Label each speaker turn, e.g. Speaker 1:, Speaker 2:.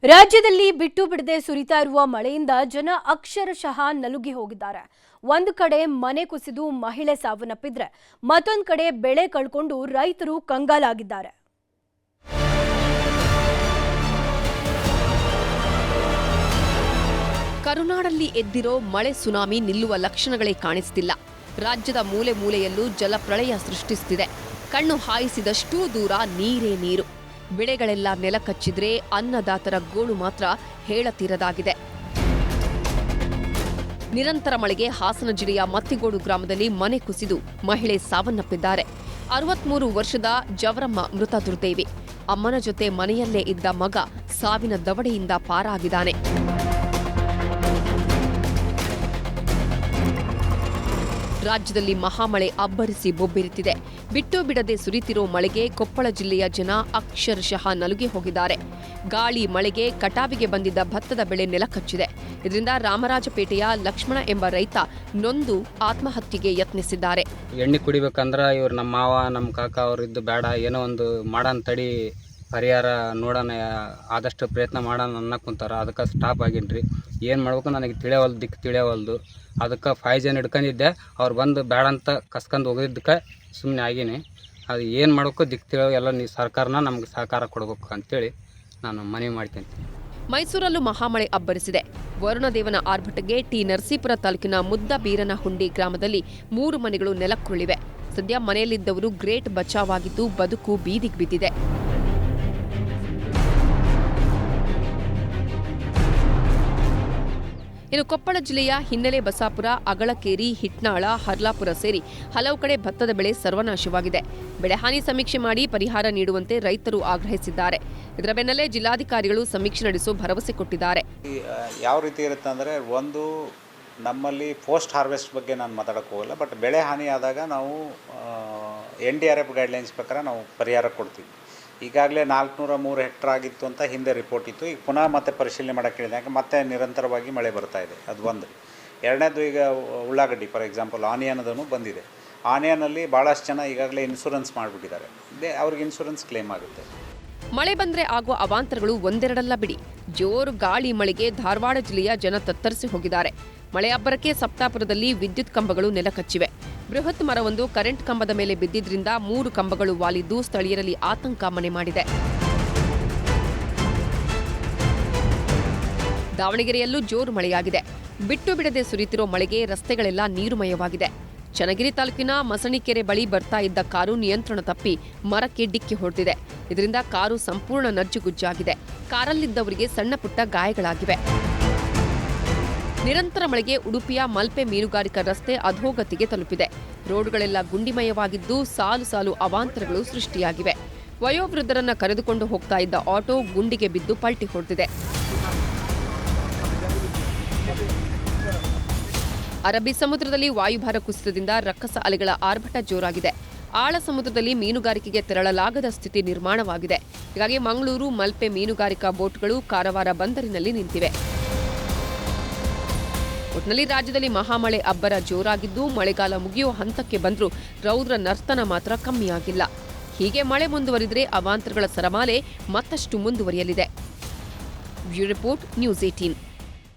Speaker 1: ರಾಜ್ಯದಲ್ಲಿ ಬಿಟ್ಟು ಬಿಡದೆ ಸುರಿತಾ ಇರುವ ಮಳೆಯಿಂದ ಜನ ಅಕ್ಷರಶಃ ನಲುಗಿ ಹೋಗಿದ್ದಾರೆ. ಒಂದು ಕಡೆ ಮನೆ ಕುಸಿದು ಮಹಿಳೆ ಸಾವನ್ನಪ್ಪಿದ್ರೆ ಮತ್ತೊಂದು ಕಡೆ ಬೆಳೆ ಕಳ್ಕೊಂಡು ರೈತರು ಕಂಗಾಲಾಗಿದ್ದಾರೆ.
Speaker 2: ಕರುನಾಡಲ್ಲಿ ಎದ್ದಿರೋ ಮಳೆ ಸುನಾಮಿ ನಿಲ್ಲುವ ಲಕ್ಷಣಗಳೇ ಕಾಣಿಸ್ತಿಲ್ಲ. ರಾಜ್ಯದ ಮೂಲೆ ಮೂಲೆಯಲ್ಲೂ ಜಲಪ್ರಳಯ ಸೃಷ್ಟಿಸುತ್ತಿದೆ. ಕಣ್ಣು ಹಾಯಿಸಿದಷ್ಟೂ ದೂರ ನೀರೇ ನೀರು. ಬೆಳೆಗಳೆಲ್ಲ ನೆಲ ಕಚ್ಚಿದ್ರೆ ಅನ್ನದಾತರ ಗೋಳು ಮಾತ್ರ ಹೇಳತೀರದಾಗಿದೆ. ನಿರಂತರ ಮಳೆಗೆ ಹಾಸನ ಜಿಲ್ಲೆಯ ಮತ್ತಿಗೋಡು ಗ್ರಾಮದಲ್ಲಿ ಮನೆ ಕುಸಿದು ಮಹಿಳೆ ಸಾವನ್ನಪ್ಪಿದ್ದಾರೆ. 63 ವರ್ಷದ ಜವರಮ್ಮ ಮೃತ ದುರ್ದೇವಿ. ಅಮ್ಮನ ಜೊತೆ ಮನೆಯಲ್ಲೇ ಇದ್ದ ಮಗ ಸಾವಿನ ದವಡೆಯಿಂದ ಪಾರಾಗಿದ್ದಾನೆ. ರಾಜ್ಯದಲ್ಲಿ ಮಹಾಮಳೆ ಅಬ್ಬರಿಸಿ ಬೊಬ್ಬಿರಿತಿದೆ. ಬಿಟ್ಟು ಬಿಡದೆ ಸುರಿತಿರೋ ಮಳೆಗೆ ಕೊಪ್ಪಳ ಜಿಲ್ಲೆಯ ಜನ ಅಕ್ಷರಶಃ ನಲುಗಿ ಹೋಗಿದ್ದಾರೆ. ಗಾಳಿ ಮಳೆಗೆ ಕಟಾವಿಗೆ ಬಂದಿದ್ದ ಭತ್ತದ ಬೆಳೆ ನೆಲಕಚ್ಚಿದೆ. ಇದರಿಂದ ರಾಮರಾಜಪೇಟೆಯ ಲಕ್ಷ್ಮಣ ಎಂಬ ರೈತ ನೊಂದು ಆತ್ಮಹತ್ಯೆಗೆ ಯತ್ನಿಸಿದ್ದಾರೆ.
Speaker 3: ಎಣ್ಣೆ ಕುಡಿಬೇಕಂದ್ರೆ ಇವ್ರು ನಮ್ಮ ಮಾವ ನಮ್ಮ ಕಾಕ ಅವರಿದ್ದು ಬೇಡ, ಏನೋ ಒಂದು ಮಾಡೋಣ ತಡಿ, ಪರಿಹಾರ ನೋಡೋಣ, ಆದಷ್ಟು ಪ್ರಯತ್ನ ಮಾಡೋಣ ಅನ್ನಕ್ಕೆ ಕುಂತಾರ. ಅದಕ್ಕೆ ಸ್ಟಾಪ್ ಆಗೀನಿ. ಏನು ಮಾಡ್ಬೇಕು ನನಗೆ ತಿಳಿಯವಲ್ದು, ದಿಕ್ಕು ತಿಳಿಯವಲ್ದು. ಅದಕ್ಕೆ 5 ಜನ ಹಿಡ್ಕೊಂಡಿದ್ದೆ. ಅವ್ರು ಬಂದು ಬೇಡ ಅಂತ ಕಸ್ಕೊಂಡು ಹೋಗಿದ್ದಕ್ಕೆ ಸುಮ್ಮನೆ ಆಗೀನಿ. ಅದು ಏನು ಮಾಡ್ಬೇಕು ದಿಕ್ಕು ತಿಳಿಯೋ ಎಲ್ಲ ನೀವು ಸರ್ಕಾರನ ನಮ್ಗೆ ಸಹಕಾರ ಕೊಡಬೇಕು ಅಂತೇಳಿ ನಾನು ಮನವಿ ಮಾಡ್ತೀನಿ.
Speaker 2: ಮೈಸೂರಲ್ಲೂ ಮಹಾಮಳೆ ಅಬ್ಬರಿಸಿದೆ. ವರುಣದೇವನ ಆರ್ಭಟಕ್ಕೆ ಟಿ ನರಸೀಪುರ ತಾಲೂಕಿನ ಮುದ್ದಬೀರನಹುಂಡಿ ಗ್ರಾಮದಲ್ಲಿ 3 ಮನೆಗಳು ನೆಲಕ್ಕುರುಳಿವೆ. ಸದ್ಯ ಮನೆಯಲ್ಲಿದ್ದವರು ಗ್ರೇಟ್ ಬಚಾವಾಗಿದ್ದು ಬದುಕು ಬೀದಿಗೆ ಬಿದ್ದಿದೆ. ಇನ್ನು ಕೊಪ್ಪಳ ಜಿಲ್ಲೆಯ ಹಿನ್ನೆಲೆ, ಬಸಾಪುರ, ಅಗಳಕೇರಿ, ಹಿಟ್ನಾಳ, ಹರ್ಲಾಪುರ ಸೇರಿ ಹಲವು ಕಡೆ ಭತ್ತದ ಬೆಳೆ ಸರ್ವನಾಶವಾಗಿದೆ. ಬೆಳೆಹಾನಿ ಸಮೀಕ್ಷೆ ಮಾಡಿ ಪರಿಹಾರ ನೀಡುವಂತೆ ರೈತರು ಆಗ್ರಹಿಸಿದ್ದಾರೆ. ಇದರ ಬೆನ್ನಲ್ಲೇ ಜಿಲ್ಲಾಧಿಕಾರಿಗಳು ಸಮೀಕ್ಷೆ ನಡೆಸೋ ಭರವಸೆ ಕೊಟ್ಟಿದ್ದಾರೆ.
Speaker 4: ಯಾವ ರೀತಿ ಇರುತ್ತೆ ಅಂದರೆ, ಒಂದು ನಮ್ಮಲ್ಲಿ ಪೋಸ್ಟ್ ಹಾರ್ವೆಸ್ಟ್ ಬಗ್ಗೆ ನಾನು ಮಾತಾಡೋಕ್ಕೆ ಹೋಗಲ್ಲ, ಬಟ್ ಬೆಳೆ ಹಾನಿ ಆದಾಗ ನಾವು NDRF ಗೈಡ್ಲೈನ್ಸ್ ಪ್ರಕಾರ ನಾವು ಪರಿಹಾರ ಕೊಡ್ತೀವಿ. ಈಗಾಗಲೇ 403 ಹೆಕ್ಟರ್ ಆಗಿತ್ತು ಅಂತ ಹಿಂದೆ ರಿಪೋರ್ಟ್ ಇತ್ತು. ಈಗ ಪುನಃ ಮತ್ತೆ ಪರಿಶೀಲನೆ ಮಾಡೋಕ್ಕೆ ಹೇಳಿದಾಗ ಮತ್ತೆ ನಿರಂತರವಾಗಿ ಮಳೆ ಬರ್ತಾ ಇದೆ. ಅದು ಒಂದು. ಎರಡನೇದು, ಈಗ ಉಳ್ಳಾಗಡ್ಡಿ ಫಾರ್ ಎಕ್ಸಾಂಪಲ್ ಆನಿಯನ್ ಅದನ್ನು ಬಂದಿದೆ. ಆನಿಯನಲ್ಲಿ ಭಾಳಷ್ಟು ಜನ ಈಗಾಗಲೇ ಇನ್ಶೂರೆನ್ಸ್ ಮಾಡಿಬಿಟ್ಟಿದ್ದಾರೆ. ಅವ್ರಿಗೆ ಇನ್ಶೂರೆನ್ಸ್ ಕ್ಲೇಮ್ ಆಗುತ್ತೆ.
Speaker 2: ಮಳೆ ಬಂದರೆ ಆಗುವ ಅವಾಂತರಗಳು ಒಂದೆರಡಲ್ಲ ಬಿಡಿ. ಜೋರು ಗಾಳಿ ಮಳೆಗೆ ಧಾರವಾಡ ಜಿಲ್ಲೆಯ ಜನ ತತ್ತರಿಸಿ ಹೋಗಿದ್ದಾರೆ. ಮಳೆ ಅಬ್ಬರಕ್ಕೆ ಸಪ್ತಾಪುರದಲ್ಲಿ ವಿದ್ಯುತ್ ಕಂಬಗಳು ನೆಲಕಚ್ಚಿವೆ. ಬೃಹತ್ ಮರವೊಂದು ಕರೆಂಟ್ ಕಂಬದ ಮೇಲೆ ಬಿದ್ದಿದ್ರಿಂದ 3 ಕಂಬಗಳು ವಾಲಿದ್ದು ಸ್ಥಳೀಯರಲ್ಲಿ ಆತಂಕ ಮನೆ ಮಾಡಿದೆ. ದಾವಣಗೆರೆಯಲ್ಲೂ ಜೋರು ಮಳೆಯಾಗಿದೆ. ಬಿಟ್ಟು ಬಿಡದೆ ಸುರಿತಿರೋ ಮಳೆಗೆ ರಸ್ತೆಗಳೆಲ್ಲ ನೀರುಮಯವಾಗಿದೆ. ಚನ್ನಗಿರಿ ತಾಲೂಕಿನ ಮಸಣಿಕೆರೆ ಬಳಿ ಬರ್ತಾ ಇದ್ದ ಕಾರು ನಿಯಂತ್ರಣ ತಪ್ಪಿ ಮರಕ್ಕೆ ಡಿಕ್ಕಿ ಹೊಡೆದಿದೆ. ಇದರಿಂದ ಕಾರು ಸಂಪೂರ್ಣ ನಜ್ಜುಗುಜ್ಜಾಗಿದೆ. ಕಾರಲ್ಲಿದ್ದವರಿಗೆ ಸಣ್ಣ ಪುಟ್ಟ ಗಾಯಗಳಾಗಿವೆ. ನಿರಂತರ ಮಳೆಗೆ ಉಡುಪಿಯ ಮಲ್ಪೆ ಮೀನುಗಾರಿಕಾ ರಸ್ತೆ ಅಧೋಗತಿಗೆ ತಲುಪಿದೆ. ರೋಡ್ಗಳೆಲ್ಲ ಗುಂಡಿಮಯವಾಗಿದ್ದು ಸಾಲು ಸಾಲು ಅವಾಂತರಗಳು ಸೃಷ್ಟಿಯಾಗಿವೆ. ವಯೋವೃದ್ಧರನ್ನ ಕರೆದುಕೊಂಡು ಹೋಗ್ತಾ ಇದ್ದ ಆಟೋ ಗುಂಡಿಗೆ ಬಿದ್ದು ಪಲ್ಟಿ ಹೊಡೆದಿದೆ. ಅರಬ್ಬಿ ಸಮುದ್ರದಲ್ಲಿ ವಾಯುಭಾರ ಕುಸಿತದಿಂದ ರಕ್ಕಸ ಅಲೆಗಳ ಆರ್ಭಟ ಜೋರಾಗಿದೆ. ಆಳ ಸಮುದ್ರದಲ್ಲಿ ಮೀನುಗಾರಿಕೆಗೆ ತೆರಳಲಾಗದ ಸ್ಥಿತಿ ನಿರ್ಮಾಣವಾಗಿದೆ. ಹೀಗಾಗಿ ಮಂಗಳೂರು, ಮಲ್ಪೆ ಮೀನುಗಾರಿಕಾ ಬೋಟ್ಗಳು ಕಾರವಾರ ಬಂದರಿನಲ್ಲಿ ನಿಂತಿವೆ. ಒಟ್ನಲ್ಲಿ ರಾಜ್ಯದಲ್ಲಿ ಮಹಾಮಳೆ ಅಬ್ಬರ ಜೋರಾಗಿದ್ದು ಮಳೆಗಾಲ ಮುಗಿಯುವ ಹಂತಕ್ಕೆ ಬಂದರೂ ರೌದ್ರ ನರ್ತನ ಮಾತ್ರ ಕಮ್ಮಿಯಾಗಿಲ್ಲ. ಹೀಗೆ ಮಳೆ ಮುಂದುವರಿದರೆ ಅವಾಂತರಗಳ ಸರಮಾಲೆ ಮತ್ತಷ್ಟು ಮುಂದುವರಿಯಲಿದೆ. Bureau report, news 18.